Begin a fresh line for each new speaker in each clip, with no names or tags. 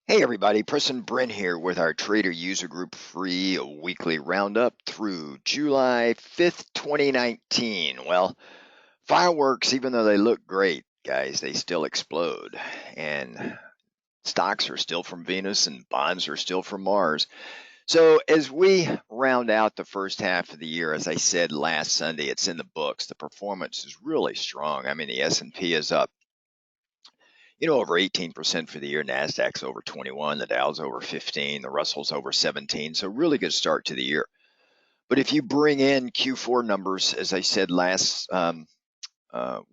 Hey everybody, Preston Brent here with our Trader User Group free weekly roundup through July 5th, 2019. Well, fireworks, even though they look great, guys, they still explode. And stocks are still from Venus and bonds are still from Mars. So as we round out the first half of the year, as I said last Sunday, it's in the books. The performance is really strong. I mean, the S&P is up over 18% for the year. NASDAQ's over 21, the Dow's over 15, the Russell's over 17. So really good start to the year. But if you bring in Q4 numbers, as I said last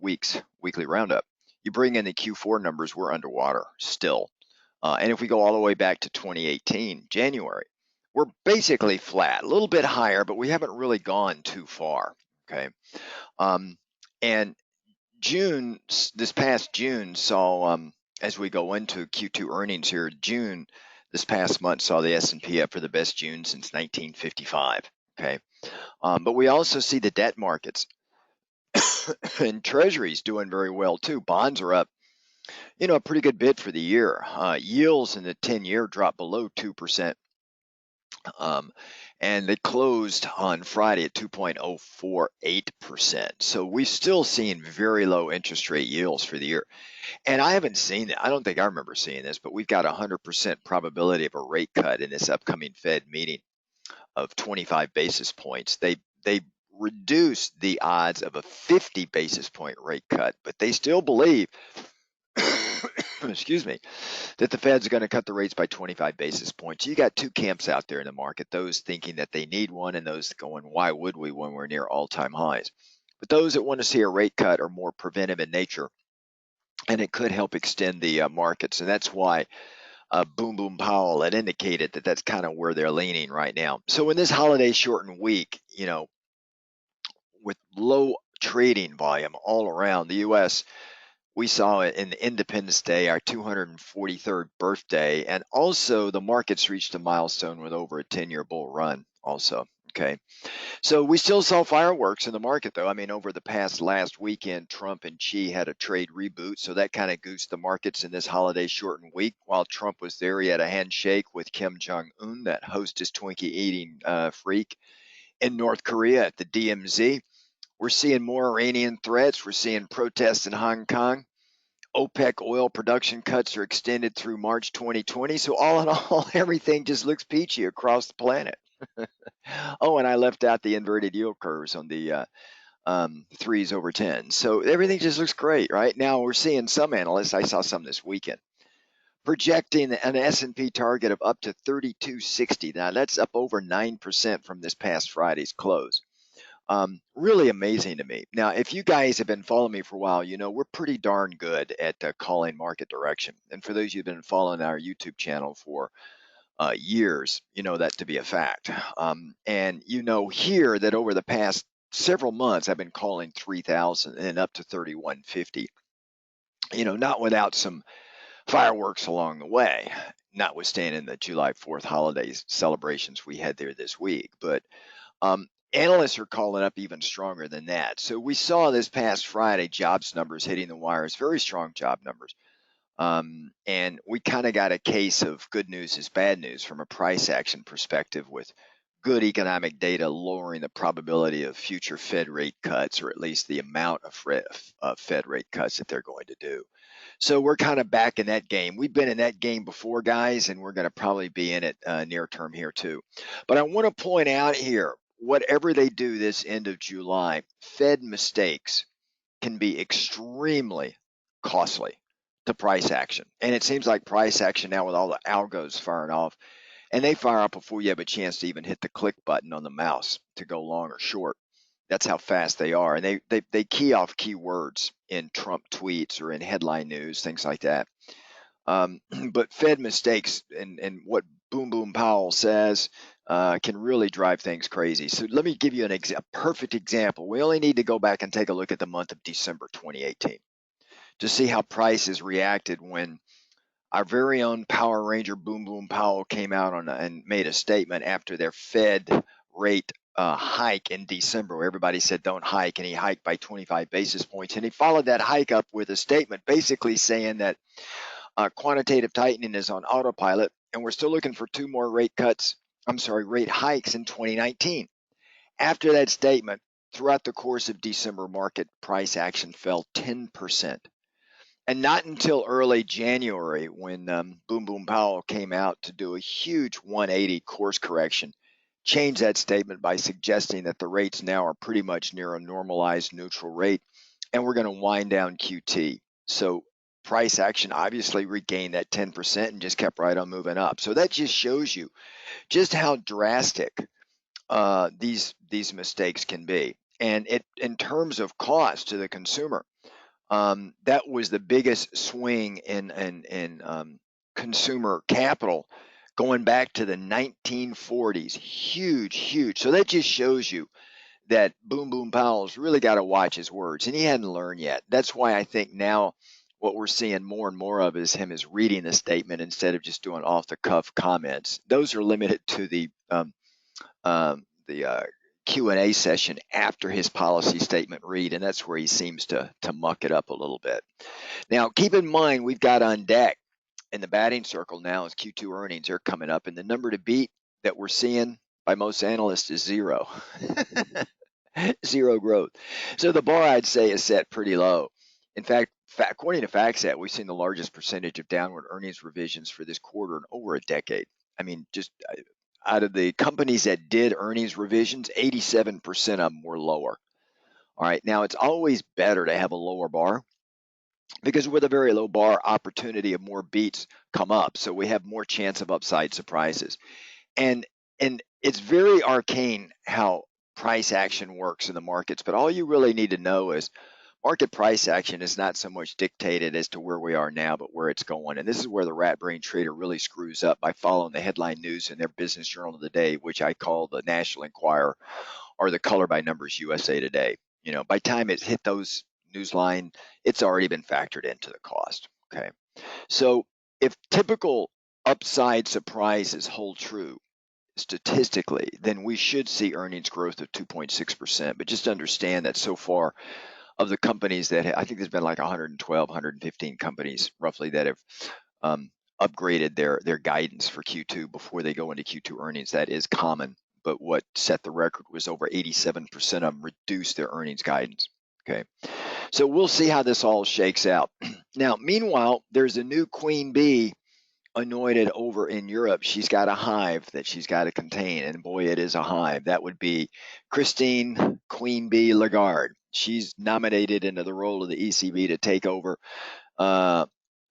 week's weekly roundup, you bring in the Q4 numbers, we're underwater still. And if we go all the way back to 2018, January, we're basically flat, a little bit higher, but we haven't really gone too far. Okay. And June, this past June saw, as we go into Q2 earnings here, June this past month saw the S&P up for the best June since 1955. Okay, but we also see the debt markets and Treasuries doing very well too. Bonds are up, a pretty good bit for the year. Yields in the 10-year dropped below 2%. And they closed on Friday at 2.048%. So we're still seeing very low interest rate yields for the year. And I haven't seen it. I don't think I remember seeing this, but we've got a 100% probability of a rate cut in this upcoming Fed meeting of 25 basis points. They reduced the odds of a 50 basis point rate cut, but they still believe excuse me, that the Fed's going to cut the rates by 25 basis points. You got two camps out there in the market, those thinking that they need one and those going, why would we when we're near all-time highs? But those that want to see a rate cut are more preventive in nature, and it could help extend the markets. And that's why Boom Boom Powell had indicated that that's kind of where they're leaning right now. So in this holiday shortened week, with low trading volume all around the U.S., we saw it in Independence Day, our 243rd birthday, and also the markets reached a milestone with over a 10-year bull run also. Okay. So we still saw fireworks in the market, though. I mean, over the past last weekend, Trump and Xi had a trade reboot, so that kind of goosed the markets in this holiday shortened week. While Trump was there, he had a handshake with Kim Jong-un, that hostess Twinkie eating freak, in North Korea at the DMZ. We're seeing more Iranian threats. We're seeing protests in Hong Kong. OPEC oil production cuts are extended through March 2020. So all in all, everything just looks peachy across the planet. Oh, and I left out the inverted yield curves on the threes over 10. So everything just looks great, right? Now we're seeing some analysts, I saw some this weekend, projecting an S&P target of up to 3260. Now that's up over 9% from this past Friday's close. Really amazing to me. Now, if you guys have been following me for a while, we're pretty darn good at calling market direction. And for those of you who've been following our YouTube channel for years, you know that to be a fact. And here that over the past several months, I've been calling 3,000 and up to 3,150. Not without some fireworks along the way, notwithstanding the July 4th holidays celebrations we had there this week. But analysts are calling up even stronger than that. So we saw this past Friday jobs numbers hitting the wires, very strong job numbers. And we kind of got a case of good news is bad news from a price action perspective, with good economic data lowering the probability of future Fed rate cuts, or at least the amount of Fed rate cuts that they're going to do. So we're kind of back in that game. We've been in that game before, guys, and we're going to probably be in it near term here too. But I want to point out here, whatever they do this end of July, Fed mistakes can be extremely costly to price action. And it seems like price action now, with all the algos firing off, and they fire up before you have a chance to even hit the click button on the mouse to go long or short. That's how fast they are. And they key off keywords in Trump tweets or in headline news, things like that. But Fed mistakes and what Boom Boom Powell says can really drive things crazy. So let me give you a perfect example. We only need to go back and take a look at the month of December 2018 to see how prices reacted when our very own Power Ranger Boom Boom Powell came out and made a statement after their Fed rate hike in December, where everybody said don't hike, and he hiked by 25 basis points. And he followed that hike up with a statement basically saying that Quantitative tightening is on autopilot, and we're still looking for 2 more rate hikes in 2019. After that statement, throughout the course of December, market price action fell 10%. And not until early January, when Boom Boom Powell came out to do a huge 180 course correction, changed that statement by suggesting that the rates now are pretty much near a normalized neutral rate, and we're going to wind down QT. So price action obviously regained that 10% and just kept right on moving up. So that just shows you just how drastic these mistakes can be. And in terms of cost to the consumer, that was the biggest swing in consumer capital going back to the 1940s. Huge, huge. So that just shows you that Boom Boom Powell's really got to watch his words, and he hadn't learned yet. That's why I think now what we're seeing more and more of is him is reading the statement instead of just doing off the cuff comments. Those are limited to the Q&A session after his policy statement read, and that's where he seems to muck it up a little bit. Now, keep in mind, we've got on deck in the batting circle now is Q2 earnings are coming up, and the number to beat that we're seeing by most analysts is 0. 0 growth. So the bar, I'd say, is set pretty low. In fact, according to FactSet, we've seen the largest percentage of downward earnings revisions for this quarter in over a decade. I mean, just out of the companies that did earnings revisions, 87% of them were lower. All right, now it's always better to have a lower bar because with a very low bar, opportunity of more beats come up. So we have more chance of upside surprises. And it's very arcane how price action works in the markets, but all you really need to know is market price action is not so much dictated as to where we are now, but where it's going. And this is where the rat brain trader really screws up by following the headline news in their business journal of the day, which I call the National Enquirer or the Color by Numbers USA Today. You know, by the time it hit those newsline, it's already been factored into the cost. Okay. So if typical upside surprises hold true statistically, then we should see earnings growth of 2.6%. But just understand that so far, of the companies that I think there's been like 112, 115 companies roughly that have upgraded their guidance for Q2 before they go into Q2 earnings. That is common, but what set the record was over 87% of them reduced their earnings guidance. Okay, so we'll see how this all shakes out. Now, meanwhile, there's a new queen bee anointed over in Europe. She's got a hive that she's got to contain, and boy, it is a hive. That would be Christine Queen Bee Lagarde. She's nominated into the role of the ECB to take over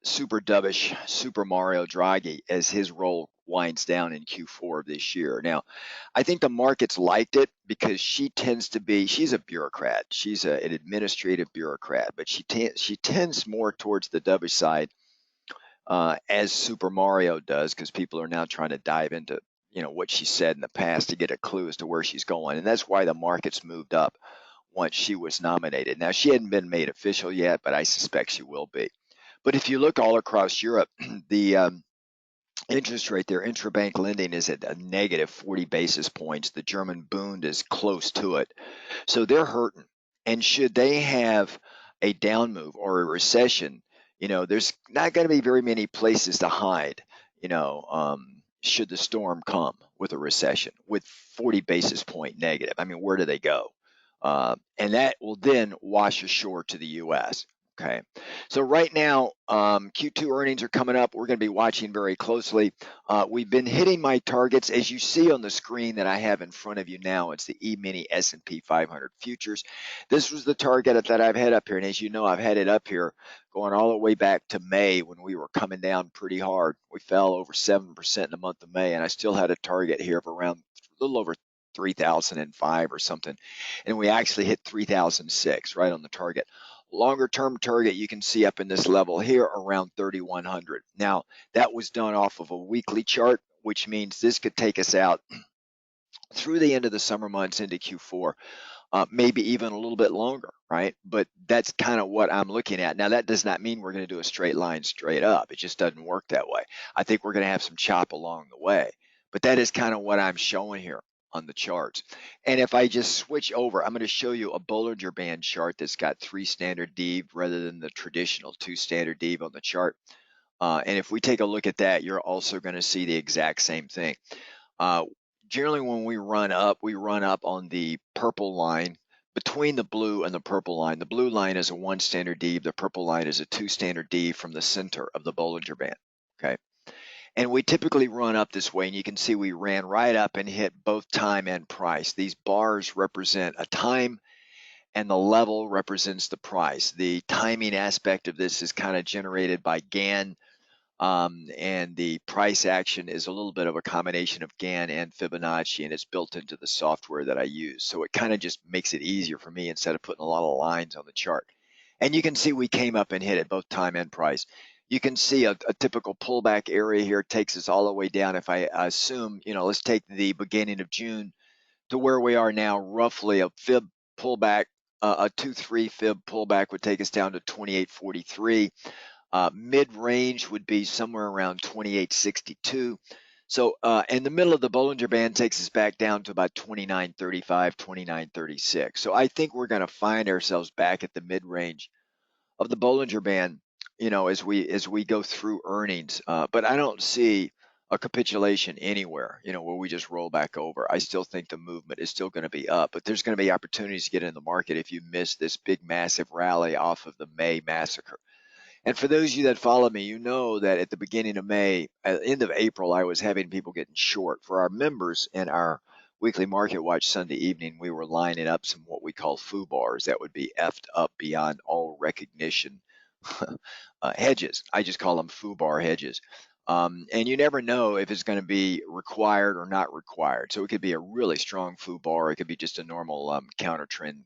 Super Dovish Super Mario Draghi as his role winds down in Q4 of this year. Now, I think the markets liked it because she's a bureaucrat. She's an administrative bureaucrat, but she tends more towards the dovish side as Super Mario does, because people are now trying to dive into what she said in the past to get a clue as to where she's going, and that's why the markets moved up once she was nominated. Now, she hadn't been made official yet, but I suspect she will be. But if you look all across Europe, the interest rate there, intrabank lending is at a negative 40 basis points. The German Bund is close to it. So they're hurting. And should they have a down move or a recession, there's not going to be very many places to hide, should the storm come with a recession with 40 basis point negative. I mean, where do they go? And that will then wash ashore to the U.S. Okay, so right now, Q2 earnings are coming up. We're going to be watching very closely. We've been hitting my targets, as you see on the screen that I have in front of you now. It's the E-mini S&P 500 futures. This was the target that I've had up here, and as you know, I've had it up here going all the way back to May when we were coming down pretty hard. We fell over 7% in the month of May, and I still had a target here of around a little over 3,005 or something, and we actually hit 3,006 right on the target. Longer term target you can see up in this level here around 3,100. Now that was done off of a weekly chart, which means this could take us out through the end of the summer months into Q4, maybe even a little bit longer, right? But that's kind of what I'm looking at. Now that does not mean we're going to do a straight line straight up. It just doesn't work that way. I think we're going to have some chop along the way, but that is kind of what I'm showing here on the charts. And if I just switch over, I'm going to show you a Bollinger Band chart that's got 3 standard dev rather than the traditional 2 standard dev on the chart. And if we take a look at that, you're also going to see the exact same thing. Uh, Generally, when we run up on the purple line between the blue and the purple line. The blue line is a 1 standard deviation. The purple line is a 2 standard deviation from the center of the Bollinger Band. Okay. And we typically run up this way, and you can see we ran right up and hit both time and price. These bars represent a time, and the level represents the price. The timing aspect of this is kind of generated by Gann, and the price action is a little bit of a combination of Gann and Fibonacci, and it's built into the software that I use. So it kind of just makes it easier for me instead of putting a lot of lines on the chart. And you can see we came up and hit it both time and price. You can see a typical pullback area here takes us all the way down. If I assume, let's take the beginning of June to where we are now, roughly a fib pullback, a 2-3 fib pullback would take us down to 28.43. Mid-range would be somewhere around 28.62. So in the middle of the Bollinger Band takes us back down to about 29.35, 29.36. So I think we're going to find ourselves back at the mid-range of the Bollinger Band, as we go through earnings. But I don't see a capitulation anywhere, where we just roll back over. I still think the movement is still going to be up, but there's going to be opportunities to get in the market if you miss this big, massive rally off of the May massacre. And for those of you that follow me, you know that at the beginning of May, at the end of April, I was having people getting short. For our members in our weekly market watch Sunday evening, we were lining up some what we call foo bars that would be effed up beyond all recognition hedges. I just call them foo bar hedges. And you never know if it's going to be required or not required. So it could be a really strong foo bar. It could be just a normal counter trend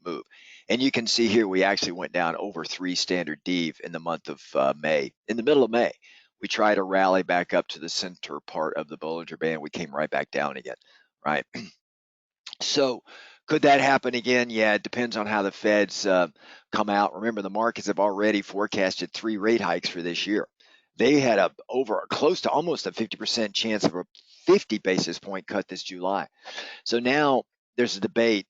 move. And you can see here we actually went down over 3 standard dev in the month of May. In the middle of May, we tried to rally back up to the center part of the Bollinger Band. We came right back down again, right? So could that happen again? Yeah, it depends on how the Feds come out. Remember, the markets have already forecasted 3 rate hikes for this year. They had close to almost a 50% chance of a 50 basis point cut this July. So now there's a debate.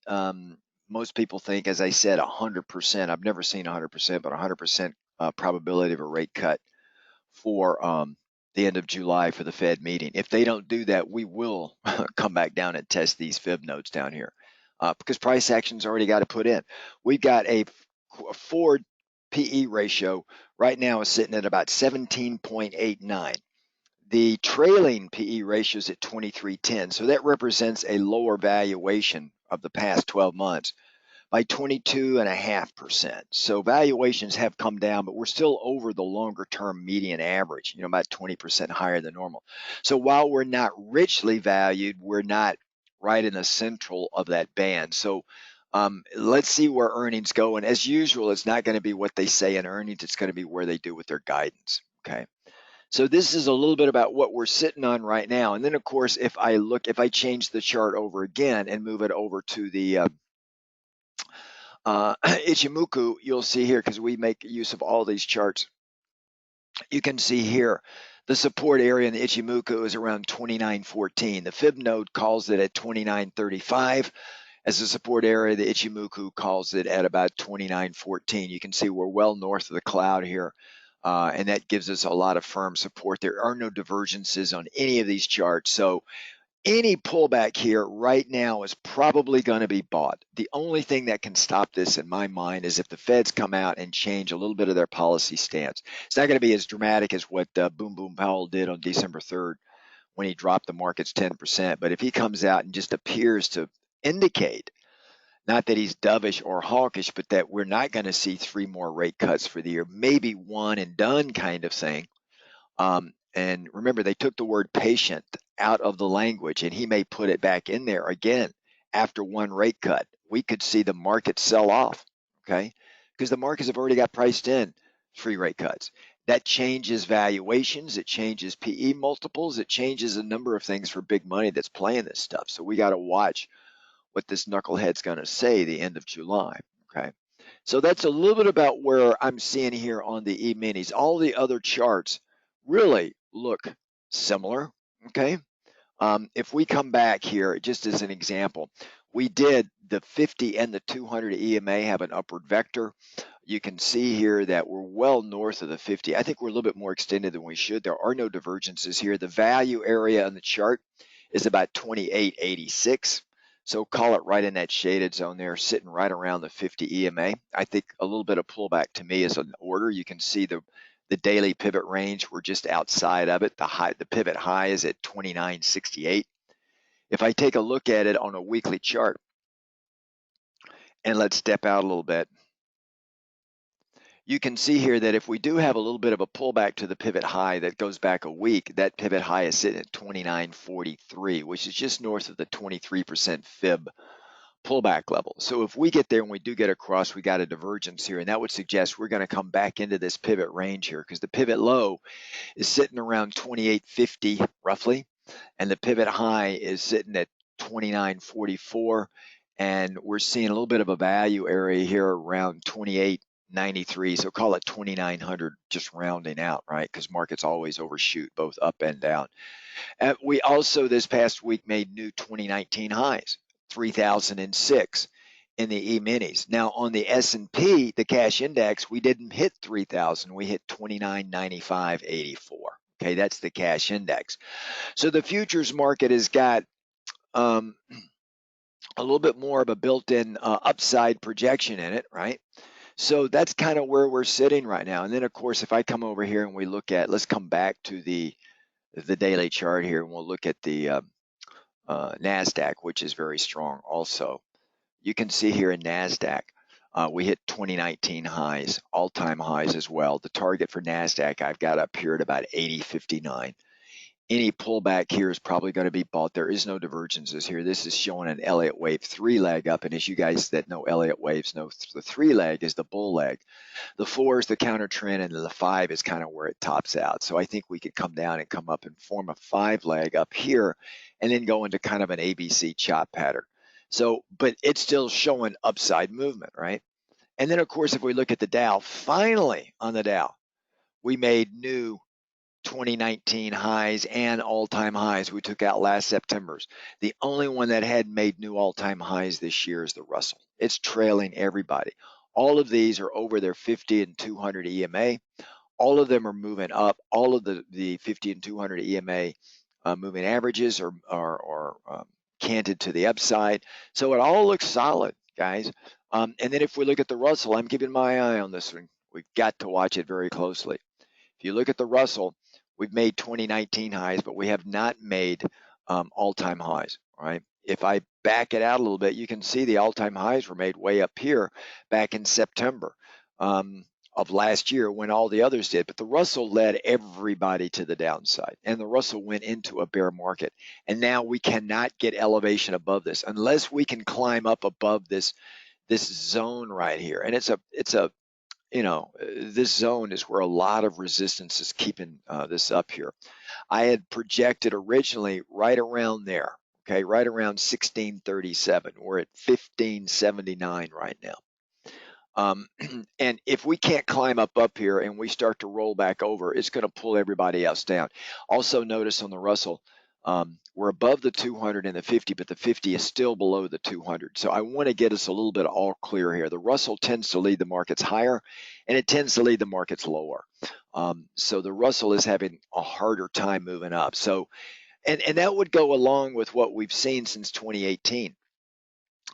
Most people think, as I said, 100%. I've never seen 100%, but 100% probability of a rate cut for the end of July for the Fed meeting. If they don't do that, we will come back down and test these fib notes down here because price action's already got to put in. We've got a forward PE ratio right now is sitting at about 17.89. The trailing PE ratio is at 23.10, so that represents a lower valuation of the past 12 months by 22.5%. So valuations have come down, but we're still over the longer term median average, about 20% higher than normal. So while we're not richly valued, we're not right in the central of that band. So let's see where earnings go. And as usual, it's not going to be what they say in earnings. It's going to be where they do with their guidance. Okay. So this is a little bit about what we're sitting on right now. And then, of course, if I change the chart over again and move it over to the Ichimoku, you'll see here, because we make use of all these charts, you can see here the support area in the Ichimoku is around 29.14. The fib node calls it at 29.35. As a support area, the Ichimoku calls it at about 29.14. You can see we're well north of the cloud here, and that gives us a lot of firm support. There are no divergences on any of these charts, so any pullback here right now is probably going to be bought. The only thing that can stop this in my mind is if the Feds come out and change a little bit of their policy stance. It's not going to be as dramatic as what Boom Boom Powell did on December 3rd when he dropped the markets 10%. But if he comes out and just appears to indicate, not that he's dovish or hawkish, but that we're not going to see 3 more rate cuts for the year, maybe one and done kind of thing. And remember, they took the word patient out of the language, and he may put it back in there again after 1 rate cut. We could see the market sell off, okay? Because the markets have already got priced in 3 rate cuts. That changes valuations, it changes PE multiples, it changes a number of things for big money that's playing this stuff. So we got to watch what this knucklehead's going to say the end of July, okay? So that's a little bit about where I'm seeing here on the E-minis. All the other charts really look similar, okay? If we come back here, just as an example, we did the 50 and the 200 EMA have an upward vector. You can see here that we're well north of the 50. I think we're a little bit more extended than we should. There are no divergences here. The value area on the chart is about 28.86. So call it right in that shaded zone there, sitting right around the 50 EMA. I think a little bit of pullback to me is an order. You can see the daily pivot range. We're just outside of it. The pivot high is at 29.68. If I take a look at it on a weekly chart, and let's step out a little bit, you can see here that if we do have a little bit of a pullback to the pivot high that goes back a week, that pivot high is sitting at 29.43, which is just north of the 23% fib pullback level. So if we get there and we do get across, we got a divergence here, and that would suggest we're going to come back into this pivot range here, because the pivot low is sitting around 28.50 roughly, and the pivot high is sitting at 29.44, and we're seeing a little bit of a value area here around 28.93, so call it 2900, just rounding out, right? Because markets always overshoot both up and down. And we also this past week made new 2019 highs, 3006 in the E-minis. Now on the S&P, the cash index, we didn't hit 3000, we hit 2995.84. Okay, that's the cash index. So the futures market has got a little bit more of a built-in upside projection in it, right? So that's kind of where we're sitting right now. And then, of course, if I come over here and we look at, let's come back to the daily chart here, and we'll look at the NASDAQ, which is very strong also. You can see here in NASDAQ, we hit 2019 highs, all-time highs as well. The target for NASDAQ I've got up here at about 80.59. Any pullback here is probably going to be bought. There is no divergences here. This is showing an Elliott wave 3 leg up, and as you guys that know Elliott waves know, the 3 leg is the bull leg. The 4 is the counter trend, and the 5 is kind of where it tops out. So I think we could come down and come up and form a 5 leg up here, and then go into kind of an ABC chop pattern. So, but it's still showing upside movement, right? And then, of course, if we look at the Dow, finally on the Dow, we made new 2019 highs and all-time highs we took out last September's. The only one that had made new all-time highs this year is the Russell. It's trailing everybody. All of these are over their 50 and 200 EMA. All of them are moving up. All of the 50 and 200 EMA moving averages are canted to the upside. So it all looks solid, guys. And then if we look at the Russell, I'm keeping my eye on this one. We've got to watch it very closely. If you look at the Russell, we've made 2019 highs, but we have not made all-time highs, right? If I back it out a little bit, you can see the all-time highs were made way up here back in September of last year when all the others did. But the Russell led everybody to the downside, and the Russell went into a bear market. And now we cannot get elevation above this unless we can climb up above this zone right here. And it's a you know, this zone is where a lot of resistance is keeping this up here. I had projected originally right around there, okay, right around 1637. We're at 1579 right now. And if we can't climb up here and we start to roll back over, it's going to pull everybody else down. Also notice on the Russell, we're above the 200 and the 50, but the 50 is still below the 200. So I want to get us a little bit all clear here. The Russell tends to lead the markets higher, and it tends to lead the markets lower. So the Russell is having a harder time moving up. So, and that would go along with what we've seen since 2018.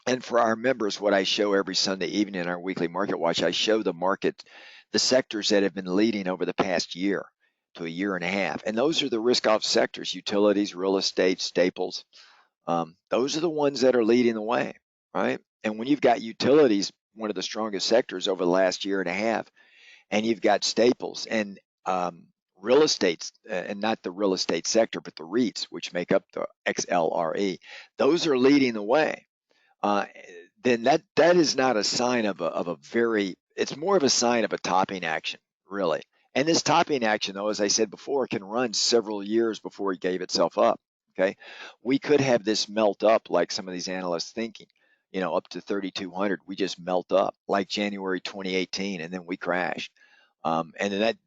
And for our members, what I show every Sunday evening in our weekly market watch, I show the market, the sectors that have been leading over the past year to a year and a half. And those are the risk-off sectors: utilities, real estate, staples. Those are the ones that are leading the way, right? And when you've got utilities, one of the strongest sectors over the last year and a half, and you've got staples and real estate, and not the real estate sector, but the REITs, which make up the XLRE, those are leading the way. Then that is not a sign of a very, it's more of a sign of a topping action, really. And this topping action, though, as I said before, can run several years before it gave itself up. Okay, we could have this melt up like some of these analysts thinking, you know, up to 3,200. We just melt up like January 2018, and then we crashed. And then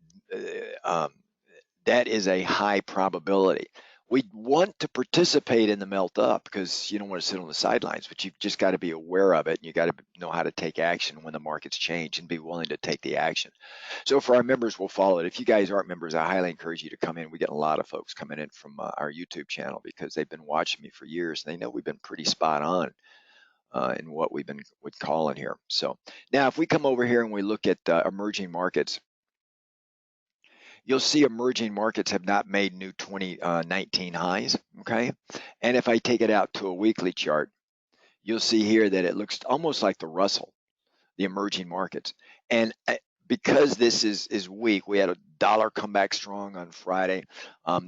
that is a high probability. we want to participate in the melt up because you don't want to sit on the sidelines, but you've just got to be aware of it, and you got to know how to take action when the markets change and be willing to take the action. So for our members, we'll follow it. If you guys aren't members, I highly encourage you to come in. We get a lot of folks coming in from our YouTube channel because they've been watching me for years, and they know we've been pretty spot on in what we've been calling here. So now if we come over here and we look at emerging markets, you'll see emerging markets have not made new 2019 highs, okay? And if I take it out to a weekly chart, you'll see here that it looks almost like the Russell, the emerging markets. And because this is weak, we had a dollar come back strong on Friday.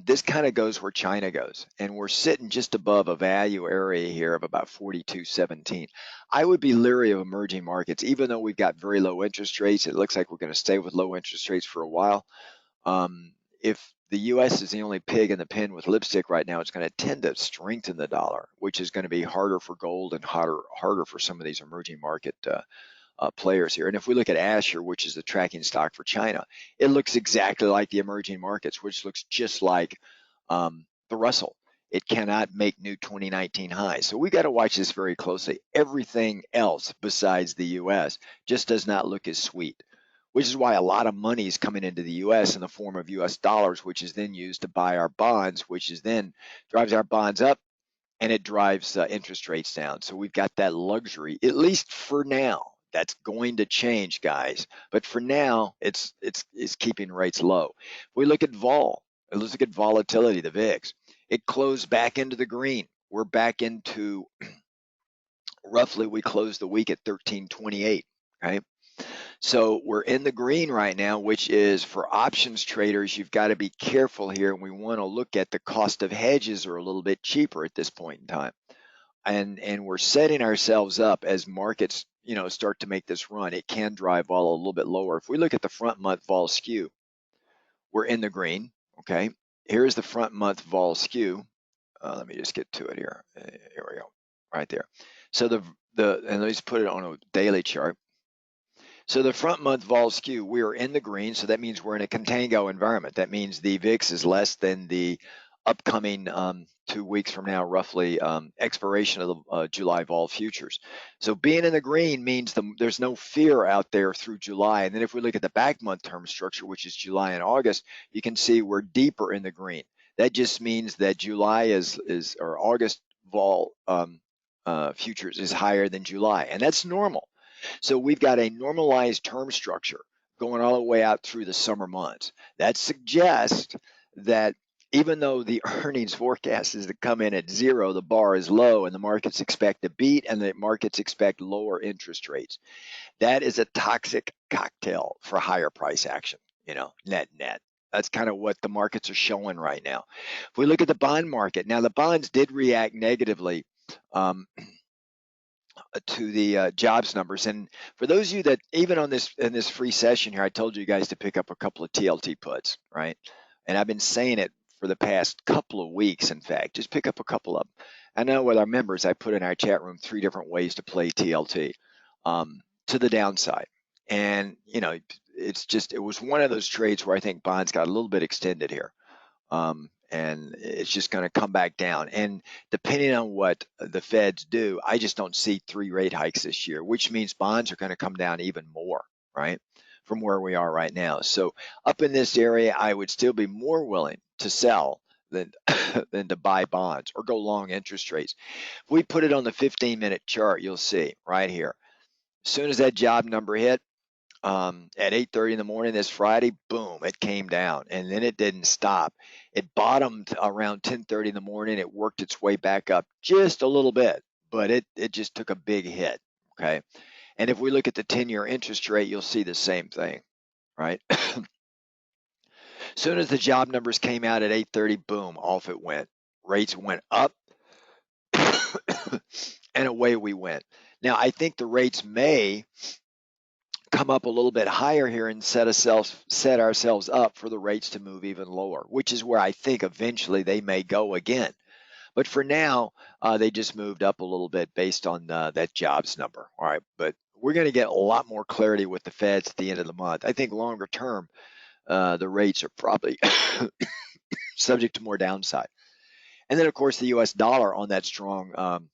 This kind of goes where China goes, and we're sitting just above a value area here of about 42.17. I would be leery of emerging markets, even though we've got very low interest rates. It looks like we're going to stay with low interest rates for a while. If the U.S. is the only pig in the pen with lipstick right now, it's going to tend to strengthen the dollar, which is going to be harder for gold and harder for some of these emerging market players here. And if we look at Asher, which is the tracking stock for China, it looks exactly like the emerging markets, which looks just like the Russell. It cannot make new 2019 highs. So we got to watch this very closely. Everything else besides the U.S. just does not look as sweet, which is why a lot of money is coming into the U.S. in the form of U.S. dollars, which is then used to buy our bonds, which is then drives our bonds up, and it drives interest rates down. So we've got that luxury, at least for now. That's going to change, guys. But for now, it's keeping rates low. We look at vol. Let's look at volatility, the VIX. It closed back into the green. We're back into roughly, we closed the week at 1328. Okay. So we're in the green right now, which is for options traders, you've got to be careful here. And we want to look at the cost of hedges are a little bit cheaper at this point in time. And we're setting ourselves up as markets, start to make this run. It can drive vol a little bit lower. If we look at the front month vol skew, we're in the green. Okay. Here's the front month vol skew. Let me just get to it here. Here we go. Right there. So and let's put it on a daily chart. So the front month vol skew, we are in the green, so that means we're in a contango environment. That means the VIX is less than the upcoming 2 weeks from now, roughly, expiration of the July vol futures. So being in the green means there's no fear out there through July. And then if we look at the back month term structure, which is July and August, you can see we're deeper in the green. That just means that July or August vol futures is higher than July, and that's normal. So we've got a normalized term structure going all the way out through the summer months. That suggests that even though the earnings forecast is to come in at zero, the bar is low and the markets expect a beat and the markets expect lower interest rates. That is a toxic cocktail for higher price action, net. That's kind of what the markets are showing right now. If we look at the bond market, now the bonds did react negatively to the jobs numbers. And for those of you that even in this free session here, I told you guys to pick up a couple of TLT puts, right? And I've been saying it for the past couple of weeks. In fact, just pick up a couple of them. I know with our members, I put in our chat room 3 different ways to play TLT to the downside. And it was one of those trades where I think bonds got a little bit extended here. And it's just going to come back down. And depending on what the Feds do, I just don't see 3 rate hikes this year, which means bonds are going to come down even more, right, from where we are right now. So up in this area, I would still be more willing to sell than than to buy bonds or go long interest rates. If we put it on the 15-minute chart, you'll see right here. As soon as that job number hit, at 8:30 in the morning this Friday, boom, it came down, and then it didn't stop. It bottomed around 10:30 in the morning. It worked its way back up just a little bit, but it just took a big hit, okay? And if we look at the 10-year interest rate, you'll see the same thing, right? As soon as the job numbers came out at 8:30, boom, off it went. Rates went up, and away we went. Now, I think the rates may come up a little bit higher here and set ourselves up for the rates to move even lower, which is where I think eventually they may go again. But for now, they just moved up a little bit based on that jobs number. All right, but we're going to get a lot more clarity with the Feds at the end of the month. I think longer term, the rates are probably subject to more downside. And then, of course, the US dollar on that strong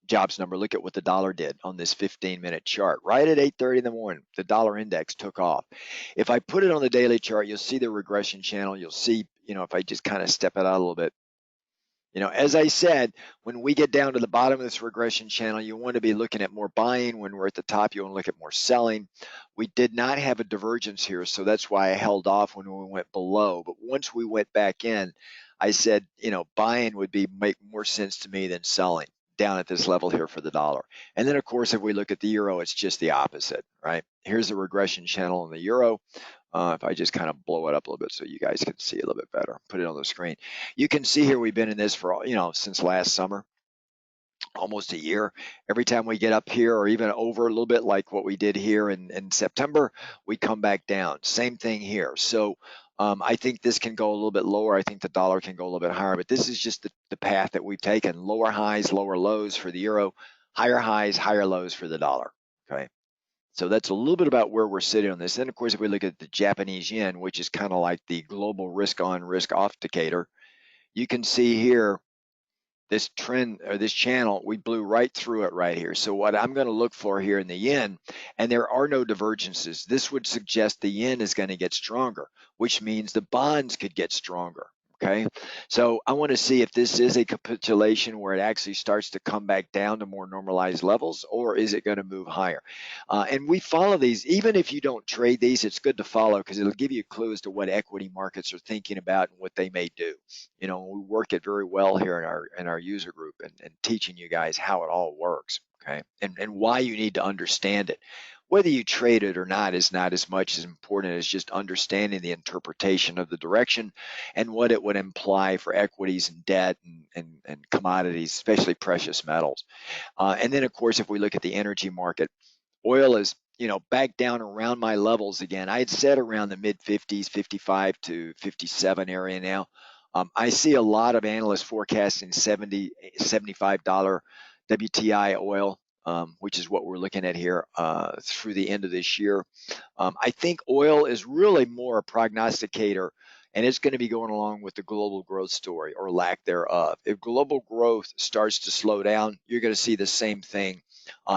jobs number. Look at what the dollar did on this 15-minute chart. Right at 8:30 in the morning, the dollar index took off. If I put it on the daily chart, you'll see the regression channel. You'll see, if I just kind of step it out a little bit, as I said, when we get down to the bottom of this regression channel, you want to be looking at more buying. When we're at the top, you want to look at more selling. We did not have a divergence here, so that's why I held off when we went below. But once we went back in, I said, buying would make more sense to me than selling down at this level here for the dollar. And then, of course, if we look at the euro, it's just the opposite, right? Here's the regression channel in the euro. If I just kind of blow it up a little bit so you guys can see a little bit better, put it on the screen. You can see here we've been in this for, since last summer, almost a year. Every time we get up here or even over a little bit like what we did here in September, we come back down. Same thing here. So I think this can go a little bit lower. I think the dollar can go a little bit higher, but this is just the path that we've taken. Lower highs, lower lows for the euro, higher highs, higher lows for the dollar, okay? So that's a little bit about where we're sitting on this. Then, of course, if we look at the Japanese yen, which is kind of like the global risk on, risk off indicator, you can see here this trend or this channel, we blew right through it right here. So what I'm going to look for here in the yen, and there are no divergences, this would suggest the yen is going to get stronger, which means the bonds could get stronger. Okay, so I want to see if this is a capitulation where it actually starts to come back down to more normalized levels, or is it going to move higher? And we follow these, even if you don't trade these, it's good to follow because it'll give you a clue as to what equity markets are thinking about and what they may do. We work it very well here in our user group and teaching you guys how it all works, okay, and why you need to understand it. Whether you trade it or not is not as much as important as just understanding the interpretation of the direction and what it would imply for equities and debt and commodities, especially precious metals. And then, of course, if we look at the energy market, oil is back down around my levels again. I had said around the mid 50s, 55 to 57 area now. I see a lot of analysts forecasting $75 WTI oil, which is what we're looking at here through the end of this year. I think oil is really more a prognosticator, and it's going to be going along with the global growth story or lack thereof. If global growth starts to slow down, you're going to see the same thing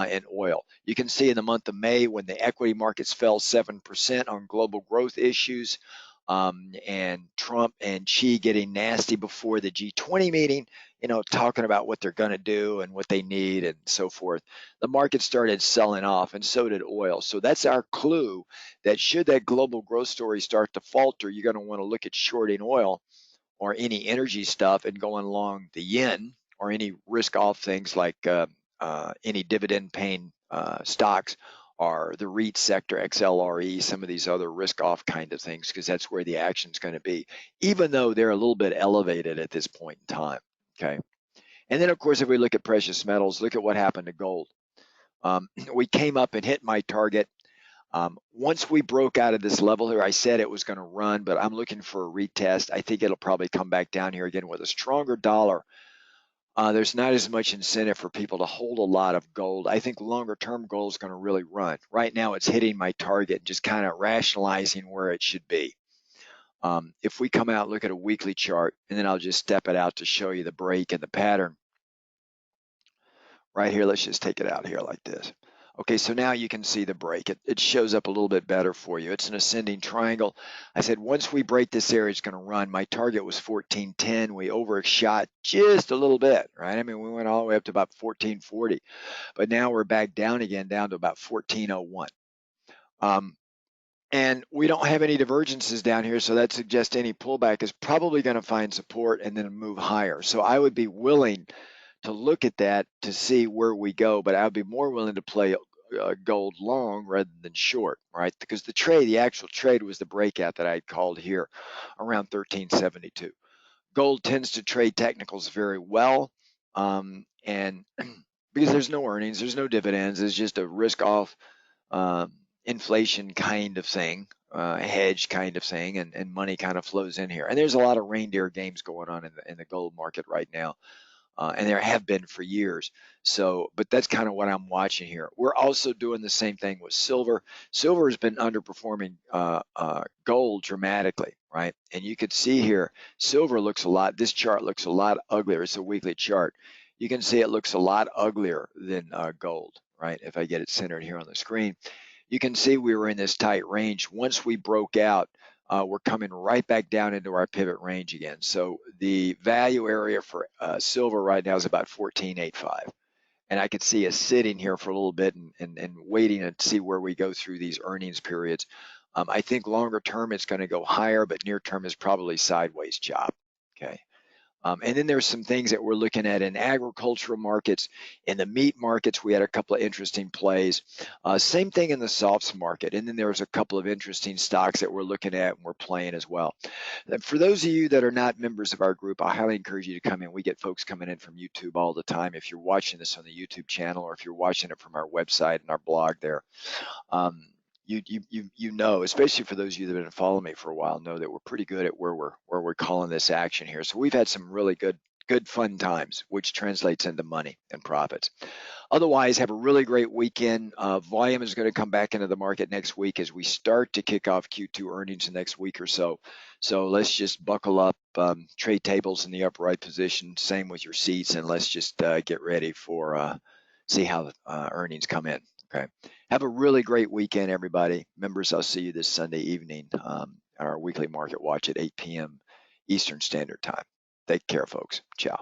in oil. You can see in the month of May when the equity markets fell 7% on global growth issues, and Trump and Xi getting nasty before the G20 meeting, talking about what they're going to do and what they need and so forth. The market started selling off, and so did oil. So that's our clue that should that global growth story start to falter, you're going to want to look at shorting oil or any energy stuff and going along the yen or any risk off things like any dividend paying stocks or the REIT sector, XLRE, some of these other risk off kind of things, because that's where the action is going to be, even though they're a little bit elevated at this point in time. Okay. And then, of course, if we look at precious metals, look at what happened to gold. We came up and hit my target. Once we broke out of this level here, I said it was going to run, but I'm looking for a retest. I think it'll probably come back down here again with a stronger dollar. There's not as much incentive for people to hold a lot of gold. I think longer term gold is going to really run. Right now it's hitting my target, just kind of rationalizing where it should be. If we come out, look at a weekly chart, and then I'll just step it out to show you the break and the pattern. Right here, let's just take it out here like this. Okay, so now you can see the break. It shows up a little bit better for you. It's an ascending triangle. I said once we break this area, it's going to run. My target was 1410. We overshot just a little bit, right? I mean, we went all the way up to about 1440, but now we're back down again, down to about 1401. And we don't have any divergences down here, so that suggests any pullback is probably going to find support and then move higher. So I would be willing to look at that to see where we go, but I'd be more willing to play gold long rather than short, right? Because the actual trade was the breakout that I called here around 1372. Gold tends to trade technicals very well, and because there's no earnings, there's no dividends, it's just a risk off inflation kind of thing, hedge kind of thing, and money kind of flows in here. And there's a lot of reindeer games going on in the gold market right now. And there have been for years. So, but that's kind of what I'm watching here. We're also doing the same thing with silver. Silver has been underperforming gold dramatically, right? And you could see here, silver looks a lot, this chart looks a lot uglier. It's a weekly chart. You can see it looks a lot uglier than gold, right? If I get it centered here on the screen, you can see we were in this tight range. Once we broke out, we're coming right back down into our pivot range again. So the value area for silver right now is about 14.85. And I could see us sitting here for a little bit and waiting to see where we go through these earnings periods. I think longer term it's going to go higher, but near term is probably sideways chop. Okay. And then there's some things that we're looking at in agricultural markets. In the meat markets, we had a couple of interesting plays. Same thing in the softs market. And then there's a couple of interesting stocks that we're looking at and we're playing as well. And for those of you that are not members of our group, I highly encourage you to come in. We get folks coming in from YouTube all the time. If you're watching this on the YouTube channel or if you're watching it from our website and our blog there, you know, especially for those of you that have been following me for a while, know that we're pretty good at where we're calling this action here. So we've had some really good fun times, which translates into money and profits. Otherwise, have a really great weekend. Volume is going to come back into the market next week as we start to kick off Q2 earnings the next week or so. So let's just buckle up, trade tables in the upright position, same with your seats, and let's just get ready for see how earnings come in. Okay. Have a really great weekend, everybody. Members, I'll see you this Sunday evening on our weekly market watch at 8 p.m. Eastern Standard Time. Take care, folks. Ciao.